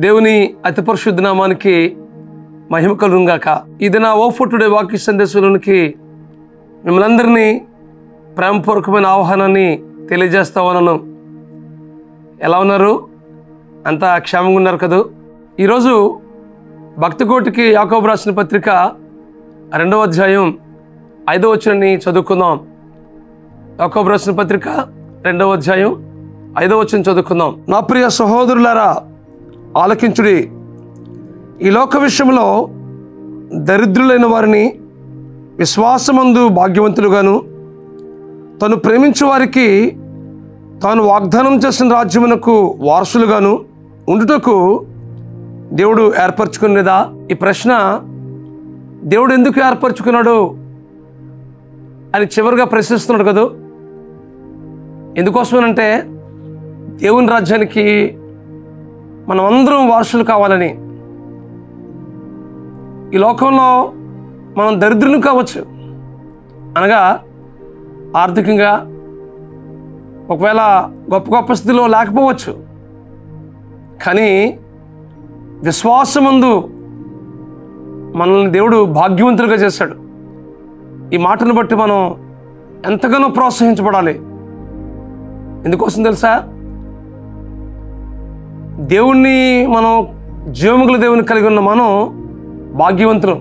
దేవుని అతి పరిశుద్ధ నామానికి మహిమ కలుగుగాక. ఇది నా ఓ ఫర్ టుడే వాక్య సందేశంలోనికి మిమ్మల్ని అందరినీ ప్రేమపూర్వకమైన ఆహ్వానాన్ని తెలియజేస్తా ఉన్నాను. ఎలా ఉన్నారు? అంతా క్షేమంగా ఉన్నారు కదా? ఈరోజు భక్తకోటికి యాకోబు రాసిన పత్రిక 2వ అధ్యాయం 5వ వచనాన్ని చదువుకుందాం. యాకోబు రాసిన పత్రిక 2వ అధ్యాయం 5వ వచనం చదువుకుందాం. నా ప్రియ సహోదరులారా, ఆలకించుడి. ఈ లోక విషయంలో దరిద్రులైన వారిని విశ్వాసమందు భాగ్యవంతులుగాను, తను ప్రేమించే వారికి తాను వాగ్దానం చేసిన రాజ్యమునకు వారసులుగాను ఉండుటకు దేవుడు ఏర్పరచుకునేదా? ఈ ప్రశ్న దేవుడు ఎందుకు ఏర్పరచుకున్నాడు అని చివరిగా ప్రశ్నిస్తున్నాడు కదా. ఎందుకోసమనంటే దేవుని రాజ్యానికి మనం అందరం వారసులు కావాలని. ఈ లోకంలో మనం దరిద్రులు కావచ్చు, అనగా ఆర్థికంగా ఒకవేళ గొప్ప గొప్ప స్థితిలో లేకపోవచ్చు, కానీ విశ్వాసమందు మనల్ని దేవుడు భాగ్యవంతులుగా చేశాడు. ఈ మాటను బట్టి మనం ఎంతగానో ప్రోత్సహించబడాలి. ఎందుకోసం తెలుసా? దేవుణ్ణి మనం జీవముగల దేవుని కలిగి ఉన్న మనం భాగ్యవంతులు.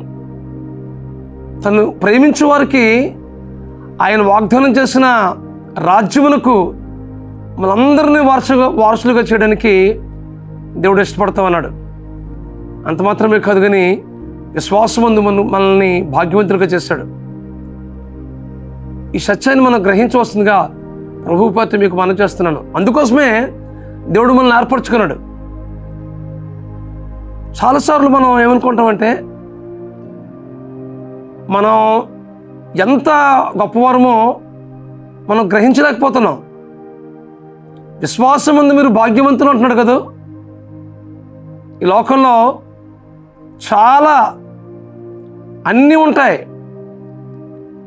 తను ప్రేమించే వారికి ఆయన వాగ్దానం చేసిన రాజ్యమునకు మనందరినీ వారసులుగా చేయడానికి దేవుడు ఇష్టపడతామన్నాడు. అంత మాత్రమే కాదు, కానీ విశ్వాసమందు మనల్ని భాగ్యవంతులుగా చేశాడు. ఈ సత్యాన్ని మనం గ్రహించవలసిందిగా ప్రభువుపై మీకు మనవి చేస్తున్నాను. అందుకోసమే దేవుడు మనల్ని ఏర్పరచుకున్నాడు. చాలాసార్లు మనం ఏమనుకుంటామంటే, మనం ఎంత గొప్పవారమో మనం గ్రహించలేకపోతున్నాం. విశ్వాసం ముందు మీరు భాగ్యవంతులు అంటున్నాడు కదా. ఈ లోకంలో చాలా అన్నీ ఉంటాయి,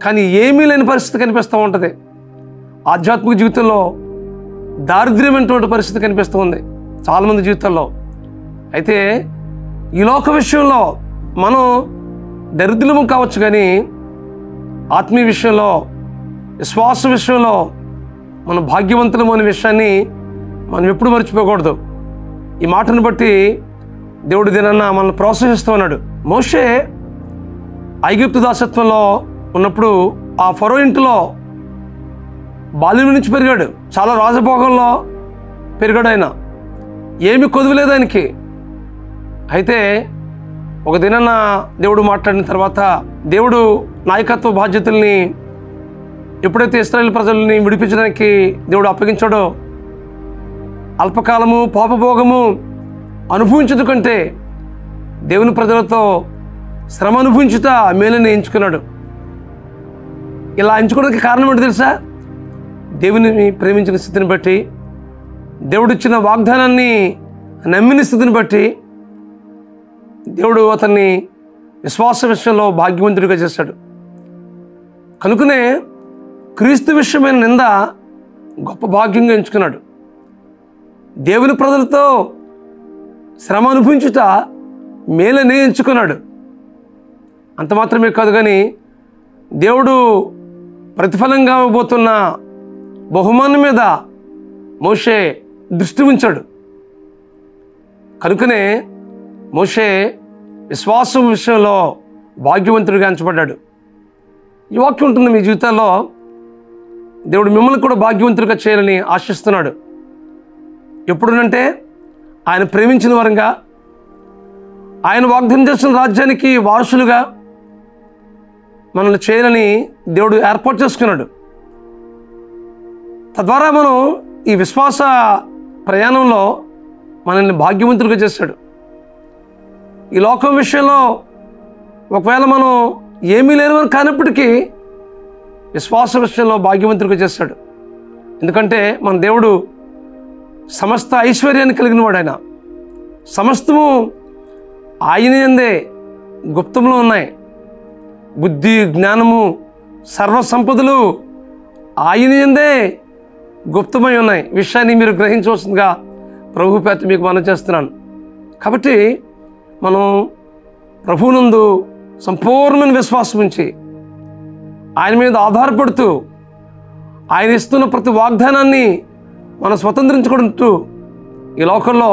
కానీ ఏమీ లేని పరిస్థితి కనిపిస్తూ ఉంటుంది. ఆధ్యాత్మిక జీవితంలో దారిద్ర్యమైనటువంటి పరిస్థితి కనిపిస్తూ ఉంది చాలామంది జీవితాల్లో. అయితే ఈ లోక విషయంలో మనం దరిద్రము కావచ్చు, కానీ ఆత్మీయ విషయంలో, విశ్వాస విషయంలో మనం భాగ్యవంతులము అనే విషయాన్ని మనం ఎప్పుడు మర్చిపోకూడదు. ఈ మాటను బట్టి దేవుడు దీనన్నా మనల్ని ప్రోత్సహిస్తూ ఉన్నాడు. మోషే ఐగుప్తు దాసత్వంలో ఉన్నప్పుడు ఆ ఫరో ఇంటిలో బాల్యం నుంచి పెరిగాడు. చాలా రాజభోగంలో పెరిగాడు ఆయన. ఏమి కొదువలేదు ఆయనకి. అయితే ఒక దినాన దేవుడు మాట్లాడిన తర్వాత, దేవుడు నాయకత్వ బాధ్యతల్ని ఎప్పుడైతే ఇశ్రాయేలు ప్రజల్ని విడిపించడానికి దేవుడు అప్పగించాడో, అల్పకాలము పాపభోగము అనుభవించదు కంటే దేవుని ప్రజలతో శ్రమ అనుభవించుతా మేలుని ఎంచుకున్నాడు. ఇలా ఎంచుకోవడానికి కారణం ఏంటి తెలుసా? దేవుని ప్రేమించిన స్థితిని బట్టి, దేవుడిచ్చిన వాగ్దానాన్ని నమ్మిన స్థితిని బట్టి దేవుడు అతన్ని విశ్వాస విషయంలో భాగ్యవంతుడిగా చేశాడు. కనుకనే క్రీస్తు విషయమైన నింద గొప్ప భాగ్యంగా ఎంచుకున్నాడు. దేవుని ప్రజలతో శ్రమ అనుభవించుట మేలనే ఎంచుకున్నాడు. అంత మాత్రమే కాదు, కానీ దేవుడు ప్రతిఫలంగా ఇవ్వబోతున్న బహుమానం మీద మోషే దృష్టి ఉంచాడు. కనుకనే మోషే విశ్వాసం విషయంలో భాగ్యవంతుడిగా ఎంచబడ్డాడు. ఈ వాక్యం ఉంటుంది మీ జీవితాల్లో. దేవుడు మిమ్మల్ని కూడా భాగ్యవంతుడిగా చేయాలని ఆశిస్తున్నాడు. ఎప్పుడునంటే ఆయన ప్రేమించిన వారంగా, ఆయన వాగ్దానం చేసిన రాజ్యానికి వారసులుగా మనల్ని చేయాలని దేవుడు ఏర్పాటు చేసుకున్నాడు. తద్వారా మనం ఈ విశ్వాస ప్రయాణంలో మనల్ని భాగ్యవంతులుగా చేశాడు. ఈ లోకం విషయంలో ఒకవేళ మనం ఏమీ లేనివారు కానప్పటికీ విశ్వాస విషయంలో భాగ్యవంతులుగా చేశాడు. ఎందుకంటే మన దేవుడు సమస్త ఐశ్వర్యాన్ని కలిగిన వాడు. ఆయన సమస్తము ఆయన యందే గుప్తంలో ఉన్నాయి. బుద్ధి, జ్ఞానము, సర్వ సంపదలు ఆయన యందే గుప్తమై ఉన్నాయి. విషయాన్ని మీరు గ్రహించవలసిందిగా ప్రభు పేత మీకు మనవి చేస్తున్నాను. కాబట్టి మనం ప్రభువునందు సంపూర్ణమైన విశ్వాసం ఉంచి ఆయన మీద ఆధారపడుతూ ఆయన ఇస్తున్న ప్రతి వాగ్దానాన్ని మనం స్వతంత్రించుకుంటూ ఈ లోకంలో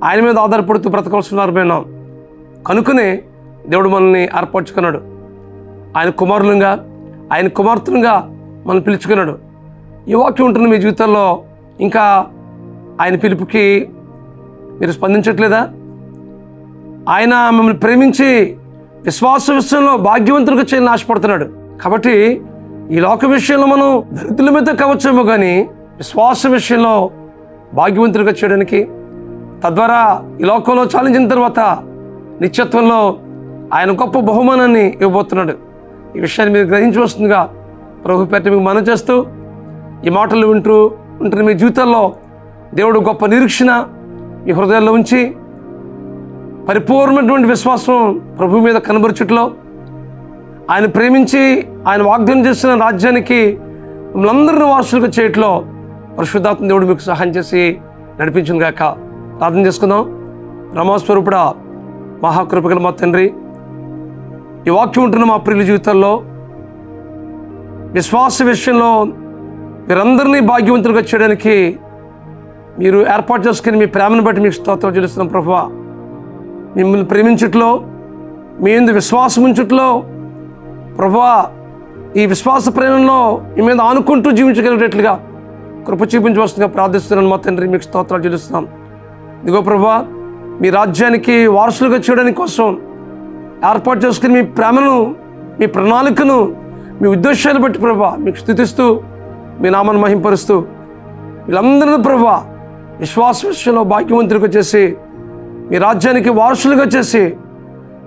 ఆయన మీద ఆధారపడుతూ బ్రతకవలసిన వారమైనా కనుకనే దేవుడు మనల్ని ఏర్పరచుకున్నాడు. ఆయన కుమారులుగా, ఆయన కుమార్తెలుగా మనం పిలుచుకున్నాడు. ఈ వాక్యం ఉంటున్న మీ జీవితాల్లో ఇంకా ఆయన పిలుపుకి మీరు స్పందించట్లేదా? ఆయన మిమ్మల్ని ప్రేమించి విశ్వాస విషయంలో భాగ్యవంతులుగా చేయాలని ఆశపడుతున్నాడు. కాబట్టి ఈ లోక విషయంలో మనం దరిద్రుల మీద కావచ్చేమో కానీ విశ్వాస విషయంలో భాగ్యవంతులుగా చేయడానికి, తద్వారా ఈ లోకంలో చాలించిన తర్వాత నిత్యత్వంలో ఆయన గొప్ప బహుమానాన్ని ఇవ్వబోతున్నాడు. ఈ విషయాన్ని మీరు గ్రహించి వస్తుందిగా ప్రభు పేరిట మీకు మనవి చేస్తూ, ఈ మాటలు వింటూ ఉంటున్న మీ జీవితాల్లో దేవుడు గొప్ప నిరీక్షణ మీ హృదయాల్లో ఉంచి పరిపూర్ణమైనటువంటి విశ్వాసం ప్రభు మీద కనబరుచుట్లో, ఆయన ప్రేమించి ఆయన వాగ్దానం చేసిన రాజ్యానికి మిమ్మల్ని అందరినీ వారసులుగా చేయట్లో పరిశుద్ధాత్మ దేవుడు మీకు సహాయం చేసి నడిపించును గాక. ప్రార్థన చేసుకుందాం. రమాస్వరూపుడా, మహాకృపగల మా తండ్రి, ఈ వాక్యం ఉంటున్న మా ప్రియుల జీవితాల్లో విశ్వాస విషయంలో మీరందరినీ భాగ్యవంతులుగా చేయడానికి మీరు ఏర్పాటు చేసుకుని మీ ప్రేమను బట్టి మీకు స్తోత్రం చెల్లిస్తున్నాం ప్రభువా. మిమ్మల్ని ప్రేమించుట్లో, మీ యందు విశ్వాసం ఉంచుట్లో ప్రభువా, ఈ విశ్వాస ప్రేమలో మీ మీద ఆనుకుంటూ జీవించగలిగేటట్లుగా కృప చూపించి వస్తుందిగా ప్రార్థిస్తున్నాను మా తండ్రి. మీకు స్తోత్రాలు చెల్లిస్తున్నాం. ఇదిగో ప్రభువా, మీ రాజ్యానికి వారసులుగా చేయడానికి కోసం ఏర్పాటు చేసుకుని మీ ప్రేమను, మీ ప్రణాళికను, మీ ఉద్దేశాలు బట్టి ప్రభువా మీకు స్తుతిస్తూ మీ నామాన్ని మహింపరుస్తూ వీళ్ళందరినీ ప్రభువా విశ్వాస విషయంలో భాగ్యవంతులుగా చేసి మీ రాజ్యానికి వారసులుగా చేసి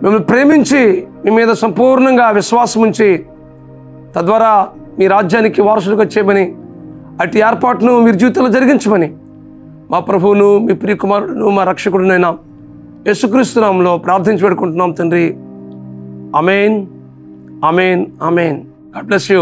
మిమ్మల్ని ప్రేమించి మీ మీద సంపూర్ణంగా విశ్వాసం ఉంచి తద్వారా మీ రాజ్యానికి వారసులుగా చేయమని, అటు ఏర్పాటును మీరు జీవితంలో జరిగించమని మా ప్రభువును, మీ ప్రియ కుమారుడును, మా రక్షకుడునైనా యేసుక్రీస్తు నామములో ప్రార్థించి పెడుకుంటున్నాం తండ్రి. Amen, amen, amen. God bless you.